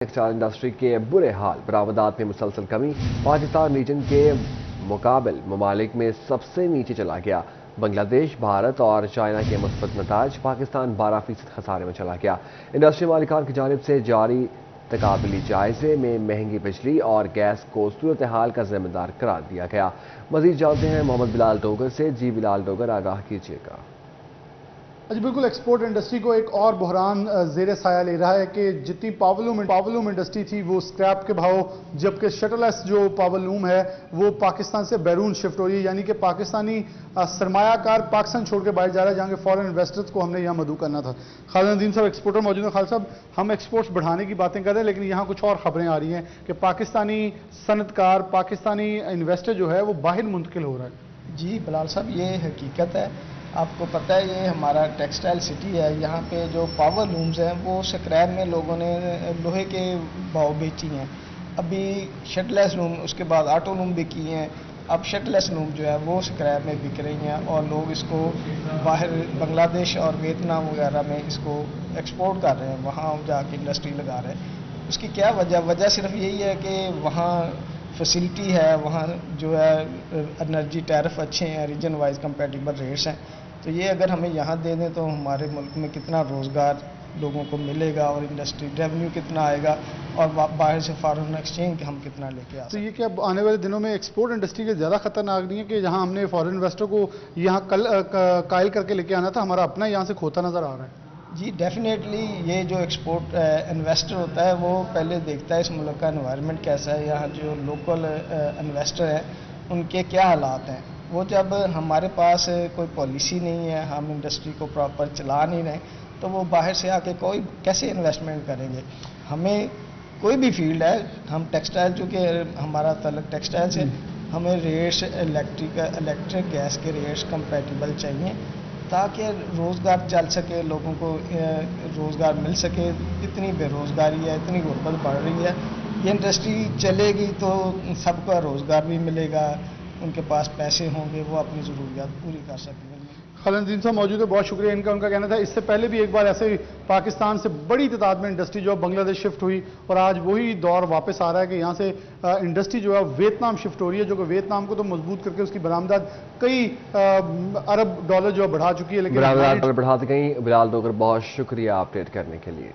Textile industry के बुरे हाल, बरामदात में मुसलसल कमी, पाकिस्तान रीजन के मुकाबिल ममालिक में सबसे नीचे चला गया। बांग्लादेश, भारत और चाइना के मुस्बत नताज, पाकिस्तान 12% खसारे में चला गया। इंडस्ट्री मालिकान की जानिब से जारी तकाबली जायजे में महंगी बिजली और गैस को सूरत हाल का जिम्मेदार करार दिया गया। मजीद जानते हैं मोहम्मद बिलाल डोगर से। जी बिलाल डोगर, आगाह कीजिएगा। जी बिल्कुल, एक्सपोर्ट इंडस्ट्री को एक और बहरान ज़ेर साया ले रहा है कि जितनी पावरलूम इंडस्ट्री थी वो स्क्रैप के भाव, जबकि शटरलेस जो पावरलूम है वो पाकिस्तान से बैरून शिफ्ट हो रही है, यानी कि पाकिस्तानी सरमायाकार पाकिस्तान छोड़ के बाहर जा रहा है, जहाँ के फॉरेन इन्वेस्टर्स को हमने यहाँ मदऊ करना था। खालिद नदीम साहब एक्सपोर्टर मौजूद हैं। खालिद साहब, हम एक्सपोर्ट्स बढ़ाने की बातें कर रहे हैं, लेकिन यहाँ कुछ और खबरें आ रही हैं कि पाकिस्तानी सनतकार, पाकिस्तानी इन्वेस्टर जो है वो बाहर मुंतकिल हो रहा है। जी बिलाल साहब, ये हकीकत है। आपको पता है ये हमारा टेक्सटाइल सिटी है, यहाँ पे जो पावर लूम्स हैं वो स्क्रैप में लोगों ने लोहे के भाव बेची हैं। अभी शटलेस लूम, उसके बाद ऑटो लूम बिकी हैं। अब शटलेस लूम जो है वो स्क्रैप में बिक रही हैं और लोग इसको बाहर बांग्लादेश और वियतनाम वगैरह में इसको एक्सपोर्ट कर रहे हैं, वहाँ जाके इंडस्ट्री लगा रहे हैं। उसकी क्या वजह सिर्फ यही है कि वहाँ फैसिलिटी है, वहाँ जो है एनर्जी टैरिफ अच्छे हैं, रीजन वाइज कंपेटिबल रेट्स हैं। तो ये अगर हमें यहाँ दे दें तो हमारे मुल्क में कितना रोज़गार लोगों को मिलेगा और इंडस्ट्री रेवेन्यू कितना आएगा और बाहर से फॉरेन एक्सचेंज हम कितना लेके आ सकते हैं। तो ये क्या आने वाले दिनों में एक्सपोर्ट इंडस्ट्री के ज़्यादा खतरनाक नहीं है कि जहाँ हमने फॉरेन इन्वेस्टर को यहाँ कायल करके लेके आना था, हमारा अपना यहाँ से खोता नज़र आ रहा है? जी डेफिनेटली, ये जो एक्सपोर्ट इन्वेस्टर होता है वो पहले देखता है इस मुल्क का एनवायरनमेंट कैसा है, यहाँ जो लोकल इन्वेस्टर हैं उनके क्या हालात हैं। वो जब हमारे पास कोई पॉलिसी नहीं है, हम इंडस्ट्री को प्रॉपर चला नहीं रहे, तो वो बाहर से आके कोई कैसे इन्वेस्टमेंट करेंगे। हमें कोई भी फील्ड है, हम टेक्सटाइल, चूँकि हमारा तल्लुक टेक्सटाइल से, हमें रेट्स इलेक्ट्रिक गैस के रेट्स कंपेटिबल चाहिए ताकि रोज़गार चल सके, लोगों को रोज़गार मिल सके। इतनी बेरोज़गारी है, इतनी गुर्बत बढ़ रही है, ये इंडस्ट्री चलेगी तो सबका रोज़गार भी मिलेगा, उनके पास पैसे होंगे, वो अपनी ज़रूरियात पूरी कर सकेंगे। खालिद नदीम साहब मौजूद है, बहुत शुक्रिया इनका। उनका कहना था इससे पहले भी एक बार ऐसे पाकिस्तान से बड़ी तादाद में इंडस्ट्री जो है बांग्लादेश शिफ्ट हुई और आज वही दौर वापस आ रहा है कि यहाँ से इंडस्ट्री जो है वियतनाम शिफ्ट हो रही है, जो कि वियतनाम को तो मजबूत करके उसकी बरामदात कई अरब डॉलर जो है बढ़ा चुकी है। लेकिन बरामदात बढ़ाती गई। बिलाल डोगर, बहुत शुक्रिया अपडेट करने के लिए।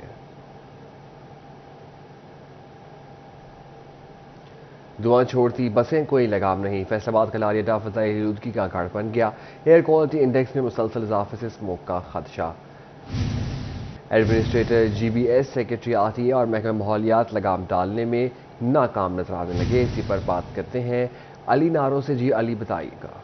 धुआं छोड़ती बसें, कोई लगाम नहीं। फैसलाबाद का लारियाडा फ़ज़ाई आलूदगी का गढ़ बन गया। एयर क्वालिटी इंडेक्स में मुसलसल इजाफे से स्मोक का खदशा। एडमिनिस्ट्रेटर GBS सेक्रेटरी आती और महकमा माहौलियात लगाम डालने में नाकाम नजर आने लगे। इसी पर बात करते हैं अली नारों से। जी अली, बताइएगा।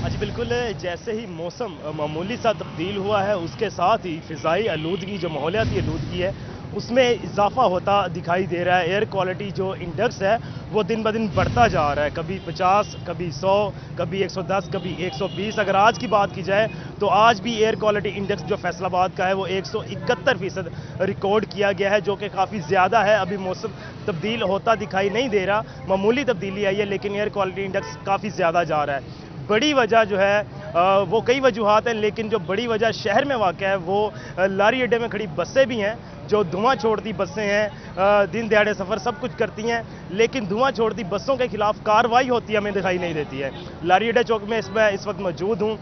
आज बिल्कुल, जैसे ही मौसम मामूली सा तब्दील हुआ है, उसके साथ ही फ़िज़ाई आलूदगी, जो माहौलियाती आलूदगी है, उसमें इजाफा होता दिखाई दे रहा है। एयर क्वालिटी जो इंडेक्स है वो दिन ब दिन बढ़ता जा रहा है, कभी 50, कभी 100, कभी 110, कभी 120। अगर आज की बात की जाए तो आज भी एयर क्वालिटी इंडेक्स जो फैसलाबाद का है वो 171% रिकॉर्ड किया गया है, जो कि काफ़ी ज़्यादा है। अभी मौसम तब्दील होता दिखाई नहीं दे रहा, मामूली तब्दीली आई है, लेकिन एयर क्वालिटी इंडेक्स काफ़ी ज़्यादा जा रहा है। बड़ी वजह जो है वो कई वजूहात हैं, लेकिन जो बड़ी वजह शहर में वाक़ है वो लारी अड्डे में खड़ी बसें भी हैं, जो धुआं छोड़ती बसें हैं, दिन दिहाड़े सफ़र सब कुछ करती हैं, लेकिन धुआं छोड़ती बसों के खिलाफ कार्रवाई होती हमें दिखाई नहीं देती है। लारी अड्डा चौक में इस वक्त मौजूद हूँ।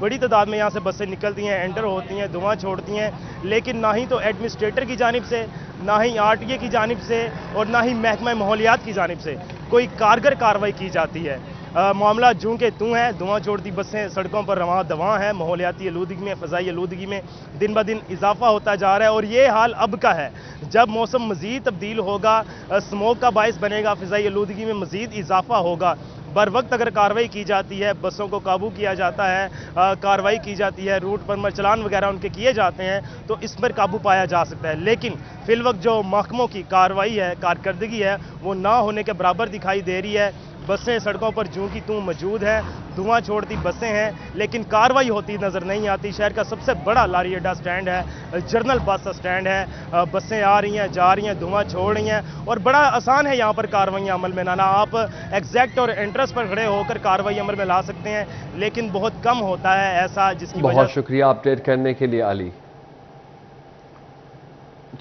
बड़ी तादाद में यहाँ से बसें निकलती हैं, एंटर होती हैं, धुआं छोड़ती हैं, लेकिन ना ही तो एडमिनिस्ट्रेटर की जानिब से, ना ही RTA की जानिब से और ना ही महकमा माहौलियात की जानिब से कोई कारगर कार्रवाई की जाती है। मामला जूं के तूं है, धुआं छोड़ती बसें सड़कों पर रवां दवां है। माहौलियाती आलूदगी में, फ़ज़ाई आलूदगी में दिन ब दिन इजाफा होता जा रहा है और ये हाल अब का है। जब मौसम मज़ीद तब्दील होगा, स्मोक का बायस बनेगा, फ़ज़ाई आलूदगी में मज़ीद इजाफा होगा। बर वक्त अगर कार्रवाई की जाती है, बसों को काबू किया जाता है, कार्रवाई की जाती है, रूट पर चलान वगैरह उनके किए जाते हैं, तो इस पर काबू पाया जा सकता है। लेकिन फ़िलवक्त जो महकमों की कार्रवाई है, कारकर्दगी है, वो ना होने के बराबर दिखाई दे रही है। बसें सड़कों पर जूं की तूं मौजूद है, धुआं छोड़ती बसें हैं, लेकिन कार्रवाई होती नज़र नहीं आती। शहर का सबसे बड़ा लारी अड्डा स्टैंड है, जर्नल बस स्टैंड है, बसें आ रही हैं, जा रही हैं, धुआं छोड़ रही हैं और बड़ा आसान है यहाँ पर कार्रवाइयाँ अमल में लाना। आप एग्जैक्ट और एंट्रेंस पर खड़े होकर कार्रवाई अमल में ला सकते हैं, लेकिन बहुत कम होता है ऐसा, जिसकी बहुत शुक्रिया अपडेट करने के लिए अली।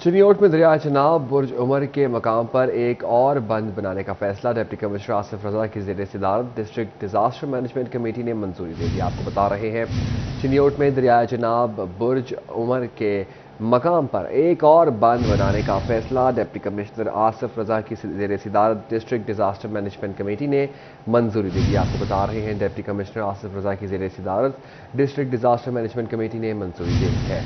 चिनियोट में दरिया चनाब बुर्ज उमर के मकाम पर एक और बंद बनाने का फैसला डिप्टी कमिश्नर आसिफ रजा की ज़ेर सदारत डिस्ट्रिक्ट डिजास्टर मैनेजमेंट कमेटी ने मंजूरी दे दी। आपको बता रहे हैं चिनियोट में दरिया चनाब बुर्ज उमर के मकाम पर एक और बंद बनाने का फैसला डिप्टी कमिश्नर आसिफ रजा की ज़ेर सदारत डिस्ट्रिक्ट डिजास्टर मैनेजमेंट कमेटी ने मंजूरी दे दी। आपको बता रहे हैं डिप्टी कमिश्नर आसिफ रजा की ज़ेर सदारत डिस्ट्रिक्ट डिजास्टर मैनेजमेंट कमेटी ने मंजूरी दे दी है।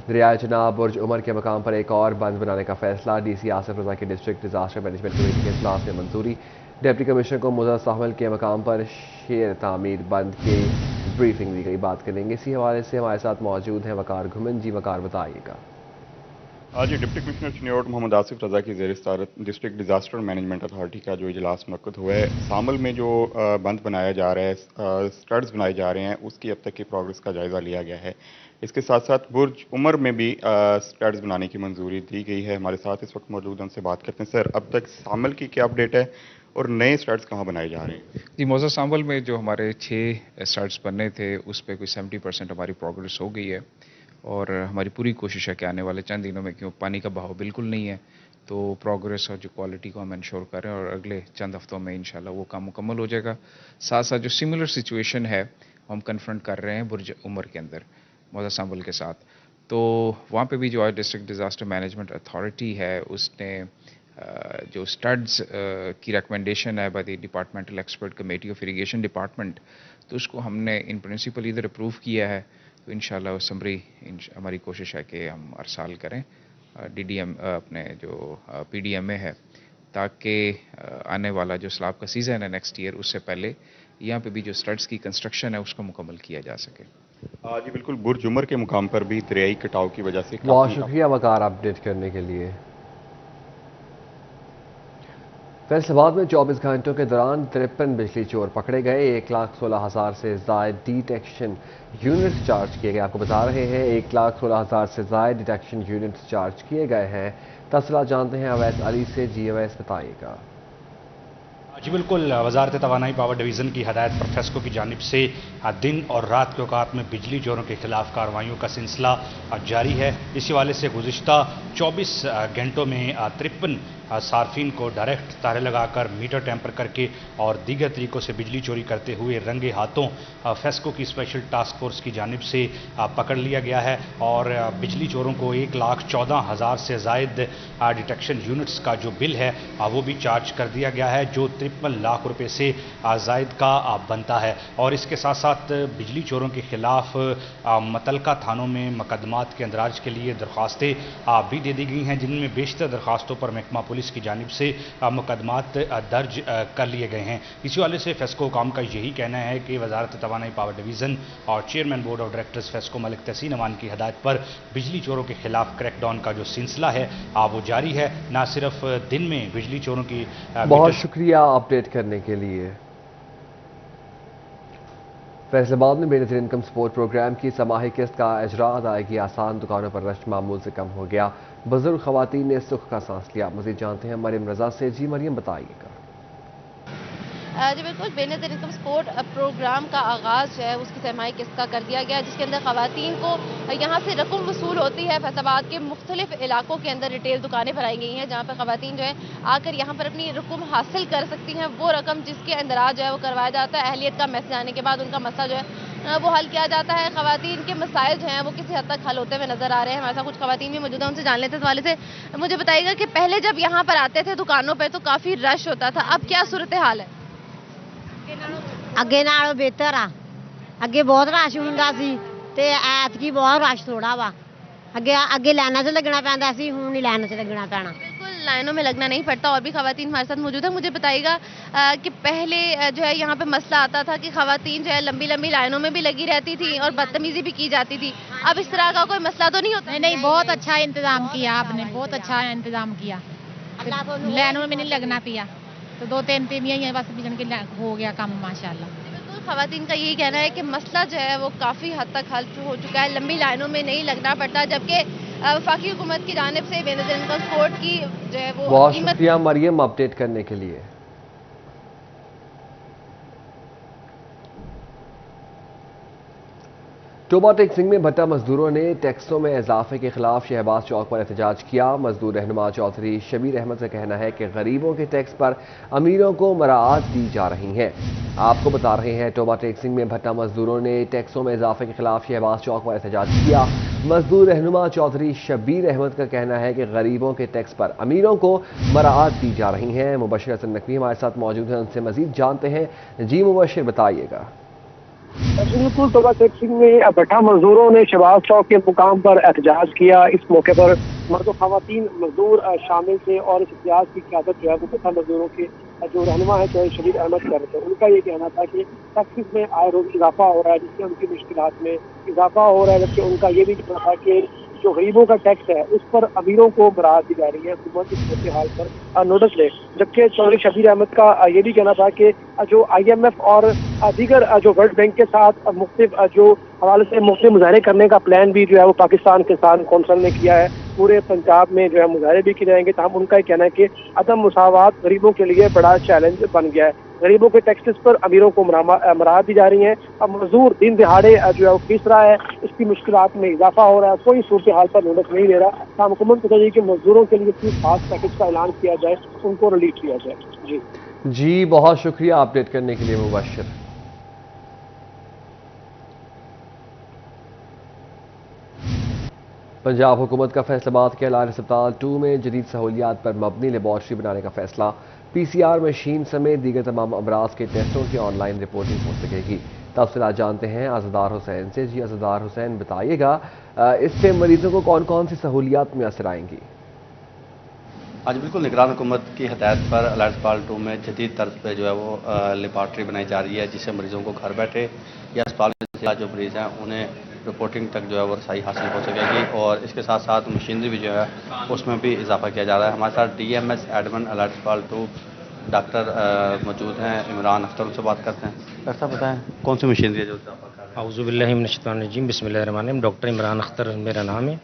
दरिया चनाब बुर्ज उमर के मकाम पर एक और बंद बनाने का फैसला डीसी आसिफ रजा के डिस्ट्रिक्ट डिजास्टर मैनेजमेंट कमेटी के इजलास में मंजूरी। डिप्टी कमिश्नर को मुज़स्साहमल के मकाम पर शेर तामीर बंद की ब्रीफिंग दी गई। बात करेंगे इसी हवाले से, हमारे साथ मौजूद हैं वकार घुमन। जी वकार, बताइएगा। आज डिप्टी कमिश्नर चिनियोट मोहम्मद आसिफ रजा की ज़ेर सदारत डिस्ट्रिक्ट डिजास्टर मैनेजमेंट अथॉरिटी का जो इजलास मुनक्कद हुआ है, सामल में जो बंद बनाया जा रहा है, स्टड्स बनाए जा रहे हैं, उसकी अब तक की प्रोग्रेस का जायज़ा लिया गया है। इसके साथ साथ बुर्ज उमर में भी स्टड्स बनाने की मंजूरी दी गई है। हमारे साथ इस वक्त मौजूद हैं, उनसे बात करते हैं। सर, अब तक सामल की क्या अपडेट है और नए स्टड्स कहाँ बनाए जा रहे हैं? जी, मौजूद सामल में जो हमारे 6 स्टड्स बनने थे उस पर कोई 70% हमारी प्रोग्रेस हो गई है और हमारी पूरी कोशिश है कि आने वाले चंद दिनों में, क्यों पानी का बहाव बिल्कुल नहीं है, तो प्रोग्रेस और जो क्वालिटी को हम इंश्योर करें और अगले चंद हफ्तों में इंशाल्लाह वो काम मुकम्मल हो जाएगा। साथ साथ जो सिमिलर सिचुएशन है हम कन्फ्रंट कर रहे हैं बुर्ज उमर के अंदर मौजूद सामल के साथ, तो वहाँ पे भी जो आज डिस्ट्रिक्ट डिजास्टर मैनेजमेंट अथॉरिटी है उसने जो स्टड्स की रिकमेंडेशन है by the departmental expert committee of irrigation department, तो उसको हमने इन प्रिंसिपल इधर अप्रूव किया है। तो इंशाल्लाह समरी हमारी कोशिश है कि हम हर साल करें डीडीएम अपने जो पीडीएमए है, ताकि आने वाला जो सैलाब का सीज़न है नेक्स्ट ईयर, उससे पहले यहाँ पे भी जो स्टड्स की कंस्ट्रक्शन है उसको मुकम्मल किया जा सके। जी बिल्कुल, बुर्ज उमर के मुकाम पर भी दरियाई कटाव की वजह से बहुत शुक्रिया वकार अपडेट करने के लिए। फैसलाबाद में 24 घंटों के दौरान 53 बिजली चोर पकड़े गए। 1,16,000 से ज़ायद डिटेक्शन यूनिट्स चार्ज किए गए। आपको बता रहे हैं 1,16,000 से ज़ायद डिटेक्शन यूनिट्स चार्ज किए गए हैं। तफसीलात जानते हैं अवैस अली से। जी अवैस, बताइएगा। जी बिल्कुल, वजारत तवानाई पावर डिवीज़न की हदायत पर फेस्को की जानिब से दिन और रात के औकात में बिजली चोरों के खिलाफ कार्रवाइयों का सिलसिला जारी है। इसी हवाले से गुज़िश्ता 24 घंटों में 53 सार्फिन को डायरेक्ट तारे लगाकर मीटर टेम्पर करके और दीगर तरीक़ों से बिजली चोरी करते हुए रंगे हाथों फेस्को की स्पेशल टास्क फोर्स की जानिब से पकड़ लिया गया है और बिजली चोरों को 1,14,000 से ज़ायद डिटेक्शन यूनिट्स का जो बिल है वो भी चार्ज कर दिया गया है, जो 53 लाख रुपए से ज़ायद का बनता है। और इसके साथ साथ बिजली चोरों के खिलाफ मतलका थानों में मुकदमात के अंदराज के लिए दरख्वास्तें भी दे दी गई हैं, जिनमें बेशतर दरख्वास्तों पर महकमा पुलिस की जानिब से मुकदमात दर्ज कर लिए गए हैं। इसी वाले से फेस्को काम का यही कहना है कि वजारत तवानाई पावर डिवीज़न और chairman board of directors FESCO Malik Tahseen Aman की हदायत पर बिजली चोरों के खिलाफ क्रैकडाउन का जो सिलसिला है वो जारी है। न सिर्फ दिन में बिजली चोरों की बहुत शुक्रिया अपडेट करने के लिए। फैसलाबाद में बेनज़ीर इनकम सपोर्ट प्रोग्राम की समाही किस्त का इजरा अदायगी आसान, दुकानों पर रश मामूल से कम हो गया। बुजुर्ग खवातीन ने सुख का सांस लिया। मज़ीद जानते हैं मरियम रजा से। जी मरियम, बताइएगा। जी बिल्कुल, बेनज़ीर इनकम सपोर्ट प्रोग्राम का आगाज़ जो है उसकी सरमाई किस्त का कर दिया गया, जिसके अंदर ख़वातीन को यहाँ से रकम वसूल होती है। फैसलाबाद के मुख्तलिफ इलाकों के अंदर रिटेल दुकानें बनाई गई हैं, जहाँ पर ख़वातीन जो है आकर यहाँ पर अपनी रकम हासिल कर सकती हैं। वो रकम जिसके अंदराज जो है वो करवाया जाता है। अहलियत का मैसेज आने के बाद उनका मसला जो है वो हल किया जाता है। ख़वातीन के मसाइल जो हैं वो किसी हद तक हल होते हुए नजर आ रहे हैं। हमारे साथ कुछ ख़वातीन भी मौजूद हैं, उनसे जान लेते हैं। इस वाले से मुझे बताइएगा कि पहले जब यहाँ पर आते थे दुकानों पर तो काफ़ी रश होता था, अब क्या सूरत हाल है? ਅੱਗੇ ਨਾਲੋਂ ਬਿਹਤਰ ਆ। ਅੱਗੇ ਬਹੁਤ ਰਸ਼ ਹੁੰਦਾ ਸੀ ਤੇ ਐਤਕੀ ਬਹੁਤ ਰਸ਼ ਥੋੜਾ ਵਾ। ਅੱਗੇ ਲਾਈਨਾਂ 'ਚ ਲੱਗਣਾ ਪੈਂਦਾ ਸੀ, ਹੁਣ ਨਹੀਂ ਲਾਈਨਾਂ 'ਚ ਲੱਗਣਾ ਪੈਣਾ। बिल्कुल, लाइनों में लगना नहीं पड़ता। और भी ख़वातीन हमारे साथ मौजूद है। मुझे बताइएगा कि पहले जो है यहाँ पे मसला आता था कि ख़वातीन जो है लंबी लंबी लाइनों में भी लगी रहती थी और बदतमीजी भी की जाती थी। अब इस तरह का कोई मसला तो नहीं होता? नहीं, बहुत अच्छा इंतजाम किया आपने, बहुत अच्छा इंतजाम किया। लाइनों में नहीं लगना पिया, तो 2-3 तीमियाँ ही बस बिजन के हो गया काम माशाल्लाह। बिल्कुल, ख़वातीन का यही कहना है कि मसला जो है वो काफ़ी हद तक हल हो चुका है, लंबी लाइनों में नहीं लगना पड़ता। जबकि वफाकी हुकूमत की जानिब से बेनज़ीर इनकम सपोर्ट की जो है वो बहुत शुक्रिया मरियम अपडेट करने के लिए। टोबा टेक सिंह में भट्टा मजदूरों ने टैक्सों में इजाफे के खिलाफ शहबाज चौक पर एहतजाज किया। मजदूर रहनुमा चौधरी शबीर अहमद का कहना है कि गरीबों के टैक्स पर अमीरों को मराहत दी जा रही है। आपको बता रहे हैं, टोबा टेक सिंह में भट्टा मजदूरों ने टैक्सों में इजाफे के खिलाफ शहबाज चौक पर एहतजाज किया। मजदूर रहनुमा चौधरी शबीर अहमद का कहना है कि गरीबों के टैक्स पर अमीरों को मराहत दी जा रही है। मुबशिर हसन नकवी हमारे साथ मौजूद हैं, उनसे मजीद जानते हैं। जी मुबशिर, बताइएगा। बिल्कुल, टोबा टेक सिंह में भट्टा मजदूरों ने शहबाज चौक के मुकाम पर एहतजाज किया। इस मौके पर मर्द और खवातीन मजदूर शामिल थे और इस एहतजाज की क़यादत जो है वो भट्टा मजदूरों के जो रहनुमा है चौधरी शबीर अहमद कर रहे थे। उनका ये कहना था कि टैक्सेस में आए रोज इजाफा हो रहा है, जिससे उनकी मुश्किलात में इजाफा हो रहा है। जबकि उनका ये भी कहना था कि जो गरीबों का टैक्स है उस पर अमीरों को बरात दी जा रही है। हुकूमत इस सूरत हाल पर नोटिस ले। जबकि चौधरी शबीर अहमद का ये भी कहना था कि जो IMF और दीगर जो वर्ल्ड बैंक के साथ मुख्तलिफ जो हवाले से मुख्तलिफ मुजाहरे करने का प्लान भी जो है वो पाकिस्तान किसान कौंसिल ने किया है। पूरे पंजाब में जो है मुजाहरे भी किए जाएंगे। तमाम उनका ये कहना है कि अदम मुसावात गरीबों के लिए बड़ा चैलेंज बन गया है। गरीबों के टैक्सेस पर अमीरों को मराहत दी जा रही है। अब मजदूर दिन दिहाड़े जो है वो पीस रहा है, इसकी मुश्किलात में इजाफा हो रहा है। कोई सूरत हाल पर नोटिस नहीं ले रहा। हुकूमत को चाहिए कि मजदूरों के लिए किसी खास पैकेज का ऐलान किया जाए, उनको रिलीफ किया जाए। जी बहुत शुक्रिया अपडेट करने के लिए मुबशिर। पंजाब हुकूमत का फैसलाबाद के अलान अस्पताल 2 में जदीद सहूलियात पर मबनी लेबॉर्ट्री बनाने का फैसला। PCR मशीन समेत दीगर तमाम अमराज के टेस्टों की ऑनलाइन रिपोर्टिंग हो सकेगी। तफसीलात जानते हैं अज़दार हुसैन से। जी अज़दार हुसैन, बताइएगा इससे मरीजों को कौन कौन सी सहूलियात मैसर आएंगी? आज बिल्कुल निगरान हुकूमत की हदायत पर अलान अस्पताल 2 में जदीद तर्ज पर जो है वो लेबॉर्ट्री बनाई जा रही है, जिससे मरीजों को घर बैठे या अस्पताल में जो मरीज हैं उन्हें रिपोर्टिंग तक जो है वो रसाई हासिल हो सकेगी। और इसके साथ साथ मशीनरी भी जो है उसमें भी इजाफा किया जा रहा है। हमारे साथ DMS एडमिन अलान अस्पताल 2 डॉक्टर मौजूद हैं, इमरान अख्तर, उनसे बात करते हैं। डॉक्टर साहब बताएं कौन सी मशीनरी है जो इजाफा कर रही है? औज़ुबिल्लाहि मिनश्शैतानिर्रजीम, बिस्मिल्लाहिर्रहमानिर्रहीम। डॉक्टर इमरान अख्तर मेरा नाम है।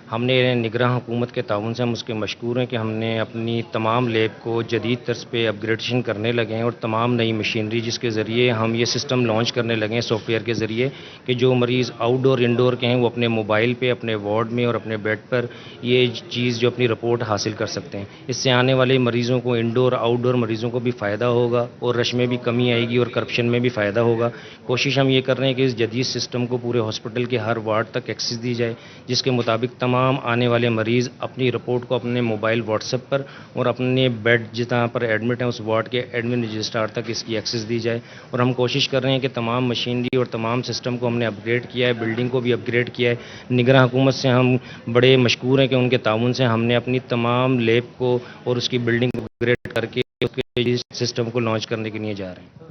हमने निगरान हुकूमत के ताउन से हम उसके मशकूर हैं कि हमने अपनी तमाम लैब को जदीद तर्ज पे अपग्रेडेशन करने लगे हैं और तमाम नई मशीनरी जिसके ज़रिए हम ये सिस्टम लॉन्च करने लगे हैं सॉफ्टवेयर के ज़रिए कि जो मरीज़ आउटडोर इंडोर के हैं वो अपने मोबाइल पे अपने वार्ड में और अपने बेड पर ये चीज़ जो अपनी रिपोर्ट हासिल कर सकते हैं। इससे आने वाले मरीज़ों को इंडोर आउटडोर मरीज़ों को भी फ़ायदा होगा और रश में भी कमी आएगी और करप्शन में भी फ़ायदा होगा। कोशिश हम ये कर रहे हैं कि इस जदीद सिस्टम को पूरे हॉस्पिटल के हर वार्ड तक एक्सेस दी जाए, जिसके मुताबिक तमाम आने वाले मरीज़ अपनी रिपोर्ट को अपने मोबाइल व्हाट्सएप पर और अपने बेड जहाँ पर एडमिट हैं उस वार्ड के एडमिन रजिस्ट्रार तक इसकी एक्सेस दी जाए। और हम कोशिश कर रहे हैं कि तमाम मशीनरी और तमाम सिस्टम को हमने अपग्रेड किया है, बिल्डिंग को भी अपग्रेड किया है। निगरान हुकूमत से हम बड़े मशकूर हैं कि उनके ताउन से हमने अपनी तमाम लैब को और उसकी बिल्डिंग को अपग्रेड करके उसके सिस्टम को लॉन्च करने के लिए जा रहे हैं।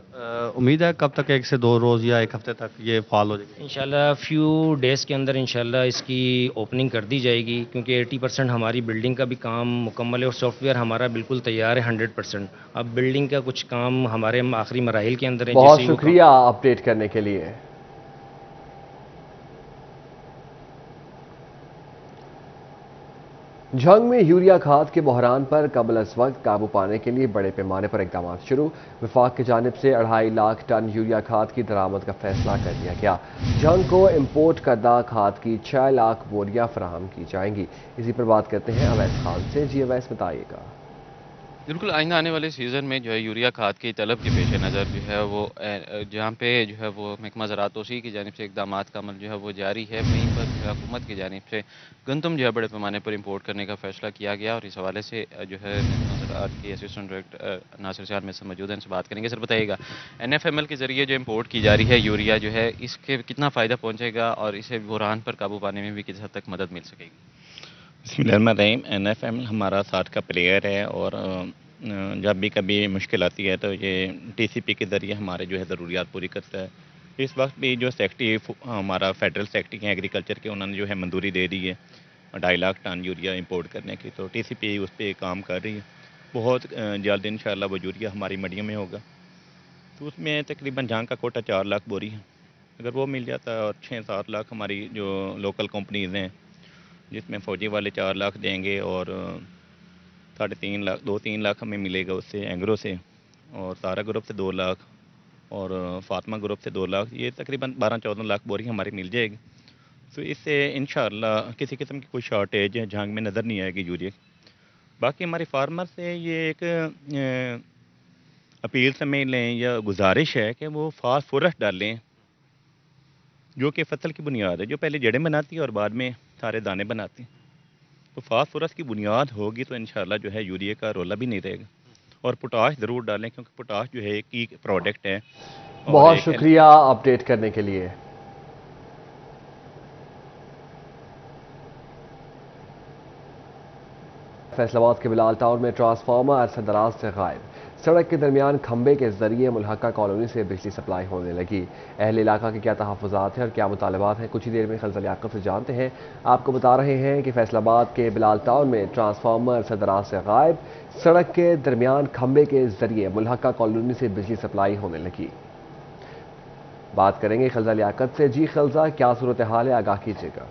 उम्मीद है कब तक 1 से 2 रोज़ या 1 हफ्ते तक ये फाल हो जाएगी? इंशाल्लाह फ्यू डेज़ के अंदर इंशाल्लाह इसकी ओपनिंग कर दी जाएगी, क्योंकि 80% हमारी बिल्डिंग का भी काम मुकम्मल है और सॉफ्टवेयर हमारा बिल्कुल तैयार है 100%। अब बिल्डिंग का कुछ काम हमारे आखिरी मराहिल के अंदर है। बहुत शुक्रिया अपडेट करने के लिए। झंग में यूरिया खाद के बहरान पर कबल अज वक्त काबू पाने के लिए बड़े पैमाने पर इकदाम शुरू। विफाक की जानिब से 2.5 लाख टन यूरिया खाद की दरामद का फैसला कर लिया गया। झंग को इम्पोर्ट करदा खाद की 6 लाख बोरियां फराहम की जाएंगी। इसी पर बात करते हैं अवैस खान से। जी अवैस, बताइएगा। बिल्कुल, आइंदा आने वाले सीज़न में जो है यूरिया खाद की तलब के पेश नज़र जो है वो जहाँ पे जो है वो महकमा ज़राअत तोसी की जानिब से इक़दाम का अमल जो है वो जारी है। वहीं पर हुकूमत की जानिब से गंदम जो है बड़े पैमाने पर इम्पोर्ट करने का फैसला किया गया और इस हवाले से जो है महकमा ज़राअत के असिस्टेंट डायरेक्टर नासिर सियार में से मौजूद हैं, इनसे बात करेंगे। सर बताइएगा, NFML के ज़रिए जो इम्पोर्ट की जा रही है यूरिया जो है इसके कितना फ़ायदा पहुँचेगा और इसे बुरहान पर काबू पाने में भी किस हद तक मदद मिल सकेगी? बिस्मिल्लाहिर्रहमानिर्रहीम। NFML हमारा साथ का प्लेयर है और जब भी कभी मुश्किल आती है तो ये TCP के ज़रिए हमारे जो है ज़रूरियात पूरी करता है। इस वक्त भी जो सेक्रेटरी हमारा फेडरल सेक्रेटरी है एग्रीकल्चर के, उन्होंने जो है मंजूरी दे दी है 2.5 लाख टन यूरिया इंपोर्ट करने की। तो TCP उस पर काम कर रही है। बहुत जल्द इंशाल्लाह वो यूरिया हमारी मंडियों में होगा। तो उसमें तकरीबन जहाँ का कोटा 4 लाख बोरी है, अगर वो मिल जाता है और 6-7 लाख हमारी जो लोकल कंपनीज़ हैं जिसमें फ़ौजी वाले 4 लाख देंगे और 3.5 लाख 2-3 लाख हमें मिलेगा उससे एंग्रो से और सारा ग्रुप से 2 लाख اور فاطمہ گروپ سے 2 لاکھ، یہ تقریباً 12-14 لاکھ بوری ہماری مل جائے گی. تو اس سے انشاءاللہ کسی قسم کی کوئی شارٹیج جھانگ میں نظر نہیں آئے گی یوریا. باقی ہمارے فارمر سے یہ ایک اپیل سمجھ لیں یا گزارش ہے کہ وہ فاسفورس ڈالیں، جو کہ فصل کی بنیاد ہے، جو پہلے جڑیں بناتی ہے اور بعد میں سارے دانے بناتی ہیں. تو فاسفورس کی بنیاد ہوگی تو انشاءاللہ جو ہے یوریا کا رولا بھی نہیں رہے گا. اور پوٹاش ضرور ڈالیں کیونکہ پوٹاش جو ہے ایک کی پروڈکٹ ہے. بہت شکریہ اپڈیٹ کرنے کے لیے. فیصل آباد کے بلال ٹاؤن میں ٹرانسفارمر عرصہ دراز سے غائب. سڑک کے درمیان کھمبے کے ذریعے ملحقہ کالونی سے بجلی سپلائی ہونے لگی. اہل علاقہ کے کیا تحفظات ہیں اور کیا مطالبات ہیں، کچھ ہی دیر میں خلزہ لیاقت سے جانتے ہیں. آپ کو بتا رہے ہیں کہ فیصل آباد کے بلال ٹاؤن میں ٹرانسفارمر عرصہ دراز سے غائب. سڑک کے درمیان کھمبے کے ذریعے ملحقہ کالونی سے بجلی سپلائی ہونے لگی. بات کریں گے خلزہ لیاقت سے. جی خلزہ، کیا صورتحال ہے، آگاہ کیجیے گا.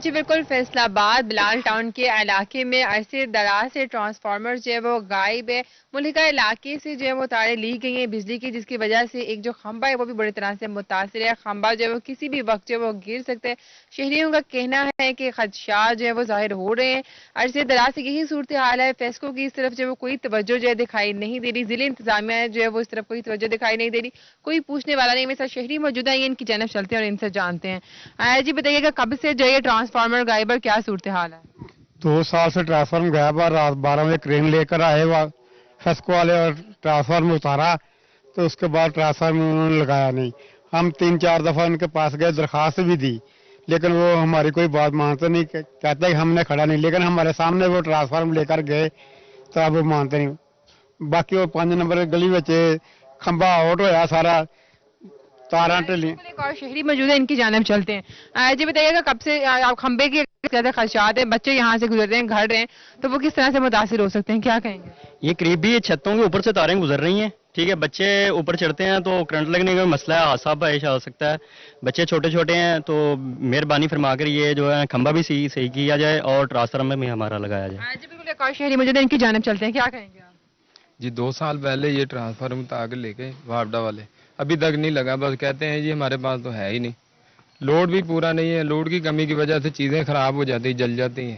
جی بالکل، فیصل آباد بلال ٹاؤن کے علاقے میں عرصے دراز سے ٹرانسفارمر جو ہے وہ غائب ہے. ملحقہ علاقے سے جو ہے وہ تاریں لی گئی ہیں بجلی کی، جس کی وجہ سے ایک جو کھمبا ہے وہ بھی بڑی طرح سے متاثر ہے. کھمبا جو ہے وہ کسی بھی وقت جو ہے وہ گر سکتا ہے. شہریوں کا کہنا ہے کہ خدشات جو ہے وہ ظاہر ہو رہے ہیں. عرصے دراز سے یہی صورتحال ہے. فیسکو کی اس طرف جو ہے کوئی توجہ جو ہے دکھائی نہیں دے رہی. ضلع انتظامیہ جو ہے وہ اس طرف کوئی توجہ دکھائی نہیں دے رہی. کوئی پوچھنے والا نہیں. میرے ساتھ شہری موجودہ ہیں، ان کی جانب چلتے ہیں اور ان سے جانتے ہیں. جی بتائیے گا کب سے جو یہ ٹرانسفارمر غائب ہے، کیا صورتحال ہے؟ 2 سال سے ٹرانسفارمر غائب ہے. رات 12 بجے کرین لے کر آئے وہ فیسکو والے اور ٹرانسفارمر اتارا، تو اس کے بعد ٹرانسفارمر انہوں نے لگایا نہیں. ہم 3-4 دفعہ ان کے پاس گئے، درخواست بھی دی، لیکن وہ ہماری کوئی بات مانتے نہیں. کہتے کہ ہم نے کھڑا نہیں، لیکن ہمارے سامنے وہ ٹرانسفارمر لے کر گئے تو اب وہ مانتے نہیں. باقی وہ 5 نمبر گلی میں کھمبا آؤٹ ہوا سارا، تاراں ٹلی. ایک اور شہری موجود ہے، ان کی جانب چلتے ہیں. جی بتائیے گا کب سے کھمبے کے زیادہ خدشات ہیں، بچے یہاں سے گزر رہے ہیں، گھر رہے ہیں، تو وہ کس طرح سے متاثر ہو سکتے ہیں، کیا کہیں گے؟ یہ قریبی چھتوں کے اوپر سے تاریں گزر رہی ہیں، ٹھیک ہے. بچے اوپر چڑھتے ہیں تو کرنٹ لگنے کا مسئلہ ہے، حادثہ پیش آ سکتا ہے. بچے چھوٹے چھوٹے ہیں تو مہربانی فرما کر یہ جو ہے کھمبا بھی صحیح کیا جائے اور ٹرانسفارمر بھی ہمارا لگایا جائے. جی بالکل، ایک اور شہری موجود ہے، ان کی جانب چلتے ہیں، کیا کہیں گے؟ جی 2 سال پہلے یہ ٹرانسفارمر تاگ لے کے واپڈا والے، ابھی تک نہیں لگا. بس کہتے ہیں جی ہمارے پاس تو ہے ہی نہیں، لوڈ بھی پورا نہیں ہے. لوڈ کی کمی کی وجہ سے چیزیں خراب ہو جاتی، جل جاتی ہیں،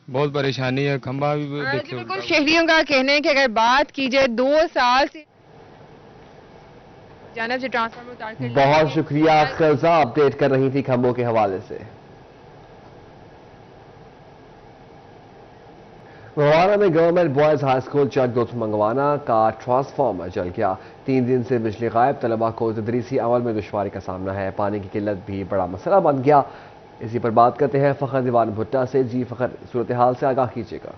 بہت پریشانی ہے. کھمبا بھی جی بالکل، شہریوں کا کہنا ہے کہ اگر بات کی جائے 2 سال سے جانب سے ٹرانسفارمر اتار کے. بہت شکریہ خلزہ، اپڈیٹ کر رہی تھی کھمبوں کے حوالے سے. مغوانا میں گورنمنٹ بوائز ہائی اسکول چک دوت منگوانا کا ٹرانسفارمر جل گیا. 3 دن سے بجلی غائب. طلبہ کو تدریسی عمل میں دشواری کا سامنا ہے. پانی کی قلت بھی بڑا مسئلہ بن گیا. اسی پر بات کرتے ہیں فخر دیوان بھٹا سے. جی فخر، صورتحال سے آگاہ کیجیے گا.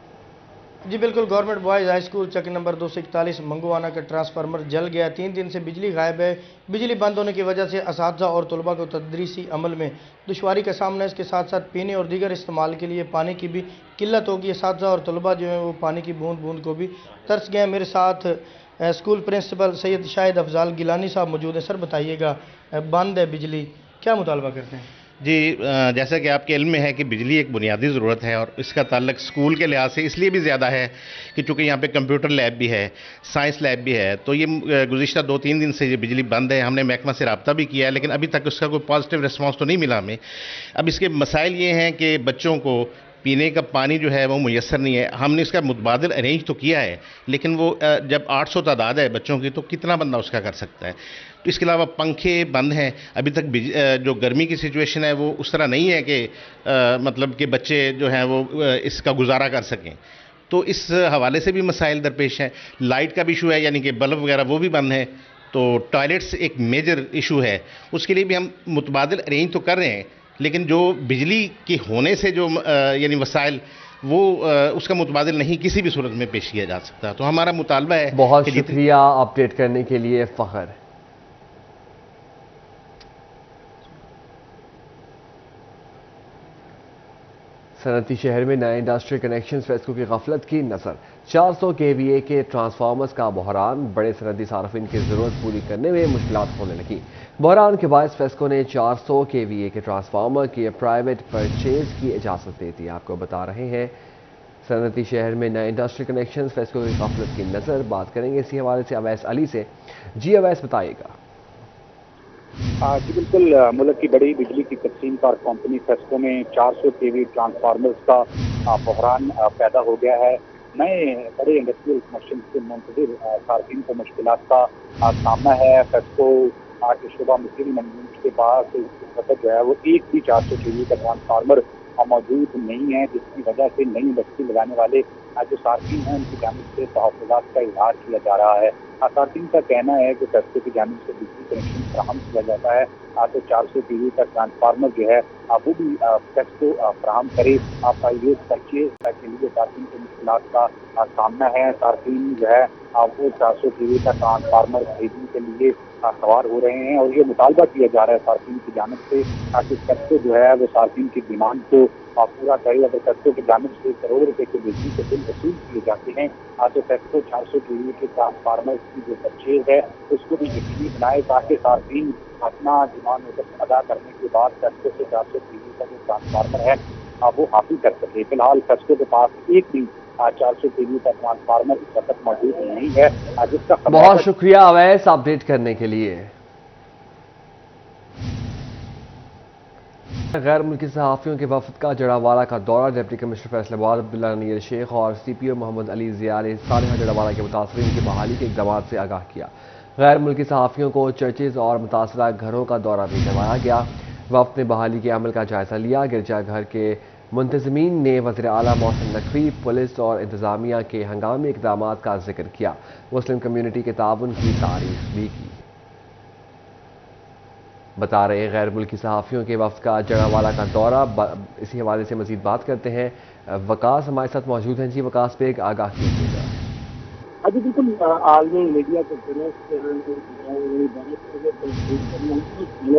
جی بالکل، گورنمنٹ بوائز ہائی اسکول چک نمبر 241 منگوانا کا ٹرانسفارمر جل گیا. 3 دن سے بجلی غائب ہے. بجلی بند ہونے کی وجہ سے اساتذہ اور طلبہ کو تدریسی عمل میں دشواری کا سامنا ہے. اس کے ساتھ ساتھ پینے اور دیگر استعمال کے لیے پانی کی بھی قلت ہوگی. اساتذہ اور طلبہ جو ہیں وہ پانی کی بوند بوند کو بھی ترس گئے. میرے ساتھ اسکول پرنسپل سید شاہد افضال گیلانی صاحب موجود ہیں. سر بتائیے گا، بند ہے بجلی، کیا مطالبہ کرتے ہیں؟ جی جیسا کہ آپ کے علم میں ہے کہ بجلی ایک بنیادی ضرورت ہے، اور اس کا تعلق اسکول کے لحاظ سے اس لیے بھی زیادہ ہے کہ چونکہ یہاں پہ کمپیوٹر لیب بھی ہے، سائنس لیب بھی ہے. تو یہ گزشتہ 2-3 دن سے یہ بجلی بند ہے. ہم نے محکمہ سے رابطہ بھی کیا ہے، لیکن ابھی تک اس کا کوئی پازیٹیو ریسپانس تو نہیں ملا ہمیں. اب اس کے مسائل یہ ہیں کہ بچوں کو پینے کا پانی جو ہے وہ میسر نہیں ہے. ہم نے اس کا متبادل ارینج تو کیا ہے، لیکن وہ جب 800 تعداد ہے بچوں کی تو کتنا بندہ اس کا کر سکتا ہے. تو اس کے علاوہ پنکھے بند ہیں. ابھی تک جو گرمی کی سچویشن ہے وہ اس طرح نہیں ہے کہ مطلب کہ بچے جو ہیں وہ اس کا گزارا کر سکیں. تو اس حوالے سے بھی مسائل درپیش ہیں. لائٹ کا بھی ایشو ہے، یعنی کہ بلب وغیرہ وہ بھی بند ہیں. تو ٹوائلٹس ایک میجر ایشو ہے، اس کے لیے بھی ہم متبادل ارینج تو کر رہے ہیں، لیکن جو بجلی کے ہونے سے جو یعنی وسائل وہ اس کا متبادل نہیں کسی بھی صورت میں پیش کیا جا سکتا. تو ہمارا مطالبہ ہے. بہت شکریہ اپڈیٹ کرنے کے لیے فخر. صنعتی شہر میں نئے انڈسٹری کنیکشنز فیسکو کی غفلت کی نظر. 400 KVA کے ٹرانسفارمرز کا بحران. بڑے صنعتی صارفین کی ضرورت پوری کرنے میں مشکلات ہونے لگی. بحران کے باعث فیسکو نے 400 KVA کے ٹرانسفارمر کی پرائیویٹ پرچیز کی اجازت دے دی. آپ کو بتا رہے ہیں सनती शहर में नए इंडस्ट्रियल कनेक्शन फेस्को की गफलत की नज़र। बात करेंगे इसी हवाले से अवैस अली से। जी अवैस, बताइएगा। जी बिल्कुल, मुल्क की बड़ी बिजली की तकसीम कार कंपनी फेस्को में 400 kV ट्रांसफार्मर्स का बहरान पैदा हो गया है। नए बड़े इंडस्ट्रियल कनेक्शन से मुंतज़िर सार्फिन को मुश्किलात का सामना है। फेस्को के शुबा मुस्लिम मैनेजमेंट के पास इस वक्त जो है वो एक भी 400 kV का ट्रांसफार्मर मौजूद नहीं है, जिसकी वजह से नई इंडस्ट्री लगाने वाले जो सार्फिन हैं उनकी जानिब से तहफ़्फ़ुज़ात का इज़हार किया जा रहा है। सार्फिन का कहना है कि फेस्को की जानिब से बिजली कनेक्शन फराहम किया जाता है तो 400 kV का ट्रांसफार्मर जो है वो भी फेस्को फराहम करे। प्राइवेट परचेज के लिए सार्फिन को मुश्किलात का सामना है। सार्फिन जो है वो 400 kV का ट्रांसफार्मर खरीदने के लिए सवार हो रहे हैं और ये मुतालबा किया जा रहा है सार्फिन की जानिब से ताकि फेस्को जो है वो सार्फिन की डिमांड को पूरा करे। अगर फेस्को की जानिब से करोड़ रुपए के बिजली के बिल वसूल किए जाते हैं तो फेस्को 400 kV के ट्रांसफार्मर की जो परचेज है उसको भी यकीनी बनाए ताकि सार्फिन अपना डिमांड अदा करने के बाद फेस्को से 400 kV का जो ट्रांसफार्मर है वो हासिल कर सके। फिलहाल फेस्को के पास एक भी 400 kV का ट्रांसफार्मर इस वक्त मौजूद नहीं है, जिसका बहुत शुक्रिया अवैस अपडेट करने के लिए। गैर मुल्की सहाफ़ियों के वफद का जड़ावाला का दौरा। डिप्टी कमिश्नर फैसलाबाद अब्दुल्ला नईर शेख और CPO मोहम्मद अली ज़िया ने सालिहा जड़ावाला के मुतासरीन की बहाली के इक़दामात से आगाह किया। गैर मुल्की सहाफ़ियों को चर्चेज़ और मुतासरा घरों का दौरा भी करवाया गया। वफद ने बहाली के अमल का जायज़ा लिया। गिरजाघर के मुंतज़मीन ने वज़ीर आला मोहसिन नकवी, पुलिस और इंतज़ामिया के हंगामी इक़दामात का जिक्र किया। मुस्लिम कम्यूनिटी के ताउन की तारीफ भी की। बता रहे हैं गैर मुल्की सहाफ़ियों के वफ़द का जड़ावाला का दौरा। इसी हवाले से मज़ीद बात करते हैं। वकास हमारे साथ मौजूद हैं। जी वकास पे एक आगाह कीजिएगा। अभी बिल्कुल आलमी मीडिया के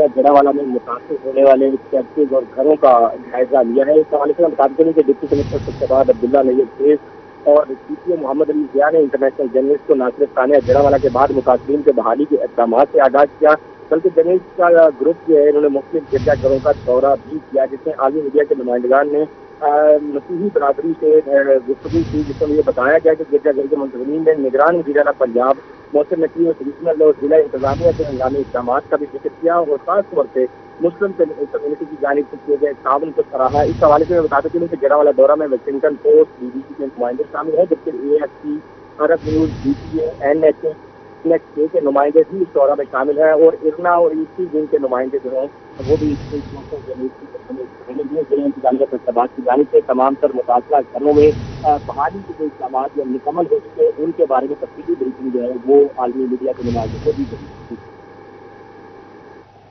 जड़ावाला में मुतासिर होने वाले चर्चेज और घरों का जायजा लिया है। इस हवाले से हम बात करें कि डिप्टी कमिश्नर फैसलाबाद अब्दुल्ला नईर शेख और CPO मोहम्मद अली ज़िया ने इंटरनेशनल जर्नलिस्ट को न सिर्फ थाने जड़ावाला के बाद मुतासरीन के बहाली के इक़दाम से आगाह किया बल्कि जर्नलिस्ट का ग्रुप जो है इन्होंने मुख्तलिफ गिरजाघरों का दौरा भी किया, जिसमें आलमी मीडिया के नुमाइंदगान ने मसीही बरादरी से गुफ्तगू की, जिसमें ये बताया गया कि गिरजाघर के मुंतज़मीन ने निगरान वज़ीर पंजाब मोहसिन नकवी और डिवीजनल और जिला इंतजामिया के हंगामी इक़दामात का भी जिक्र किया और खास तौर से मुस्लिम कम्यूनिटी की जानिब से किए गए ताउन को सराहा। इस हवाले से मैं बताता चलूँ कि जड़ावाला दौरा में वाशिंगटन पोस्ट, BBC के नुमाइंदे शामिल हैं, जबकि AFP, अरब न्यूज़, DPA, NHA के नुमाइंदे भी इस दौरा में शामिल हैं और इरना और ईसी विंग के नुमाइंदे जो हैं वो भी फैसलाबाद की जानिब से तमाम तर मुतासरा घरों में बहाली के जो इक़दाम जो मुकम्मल हो चुके हैं उनके बारे में तफसीली ब्रीफिंग जो है वो आलमी मीडिया के नुमाइंदे को दी गई।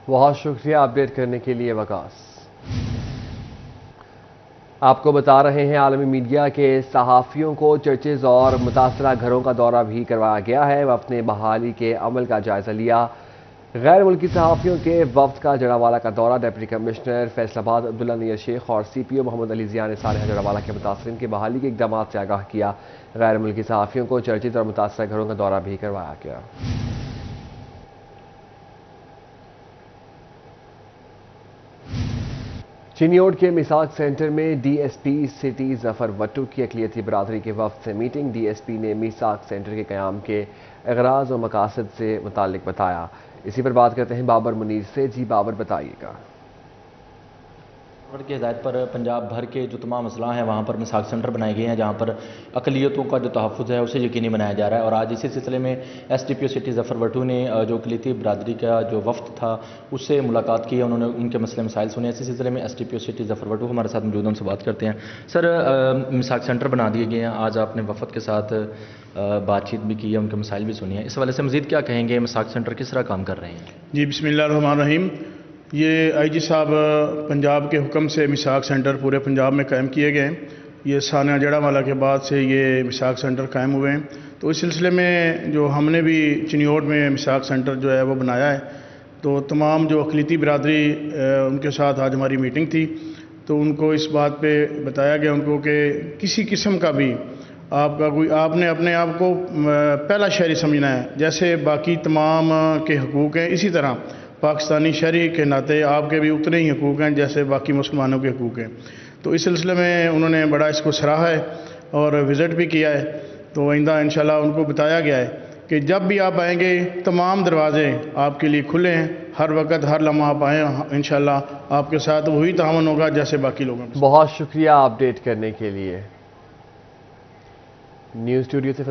बहुत शुक्रिया अपडेट करने के लिए वकास। आपको बता रहे हैं आलमी मीडिया के सहाफ़ियों को चर्चेज़ और मुतासरा घरों का दौरा भी करवाया गया है। वफ़द ने बहाली के अमल का जायज़ा लिया। गैर मुल्की सहाफ़ियों के वफ़द का जड़ावाला का दौरा। डिप्टी कमिश्नर फैसलाबाद अब्दुल्ला नईर शेख और CPO मोहम्मद अली ज़िया ने सालिहा जड़ावाला के मुतासरीन की बहाली के इक़दाम से आगाह किया। गैर मुल्की सहाफ़ियों को चर्चेज़ और मुतासरा घरों का दौरा भी करवाया गया। चिनियोट के मिसाक सेंटर में DSP सिटी जफर वट्टू की अक़लियती बरादरी के वफ़द से मीटिंग। DSP ने मिसाक सेंटर के क़याम के अग़राज़ और मकासद से मुताल्लिक़ बताया। इसी पर बात करते हैं बाबर मुनीर से। जी बाबर, बताइएगा। की हिदायत पर पंजाब भर के जो तमाम अजला हैं वहाँ पर मिसाक सेंटर बनाए गए हैं जहाँ पर अक़लियतों का जो तहफ़्फ़ुज़ है उसे यकीनी बनाया जा रहा है। और आज इसी सिलसिले में SDPO सिटी जफ़र वट्टू ने जो अक़लियती बरादरी का जो वफ़द था उससे मुलाकात की है, उन्होंने उनके मसले मसाइल सुने। इसी सिलसिले में SDPO सिटी जफ़र वट्टू हमारे साथ मौजूद हैं, उनसे बात करते हैं। सर, मिसाक सेंटर बना दिए गए हैं, आज आपने वफ़द के साथ बातचीत भी की है, उनके मसाइल भी सुनी है, इस हवाले से मज़ीद क्या कहेंगे? मिसाक सेंटर किस तरह काम कर रहे हैं? जी बिस्मिल्लाहिर्रहमानिर्रहीम। ये IG साहब पंजाब के हुक्म से मिसाक सेंटर पूरे पंजाब में कायम किए गए हैं। ये सानिया जड़ावाला के बाद से ये मिसाक सेंटर कायम हुए हैं। तो इस सिलसिले में जो हमने भी चिनियोट में मिसाक सेंटर जो है वो बनाया है, तो तमाम जो अक़लियती बिरादरी उनके साथ आज हमारी मीटिंग थी, तो उनको इस बात पे बताया गया उनको कि किसी किस्म का भी आपने अपने आप को पहला शहरी समझना है, जैसे बाकी तमाम के हकूक़ हैं इसी तरह पाकिस्तानी शहरी के नाते आपके भी उतने ही हकूक़ हैं जैसे बाकी मुसलमानों के हकूक़ हैं। तो इस सिलसिले में उन्होंने बड़ा इसको सराहा है اور وزٹ بھی کیا ہے. تو آئندہ انشاءاللہ ان کو بتایا گیا ہے کہ جب بھی آپ آئیں گے تمام دروازے آپ کے لیے کھلے ہیں. ہر وقت ہر لمحہ آپ آئیں, انشاءاللہ آپ کے ساتھ وہی تعاون ہوگا جیسے باقی لوگوں کے. بہت شکریہ اپڈیٹ کرنے کے لیے. نیوز اسٹوڈیو سے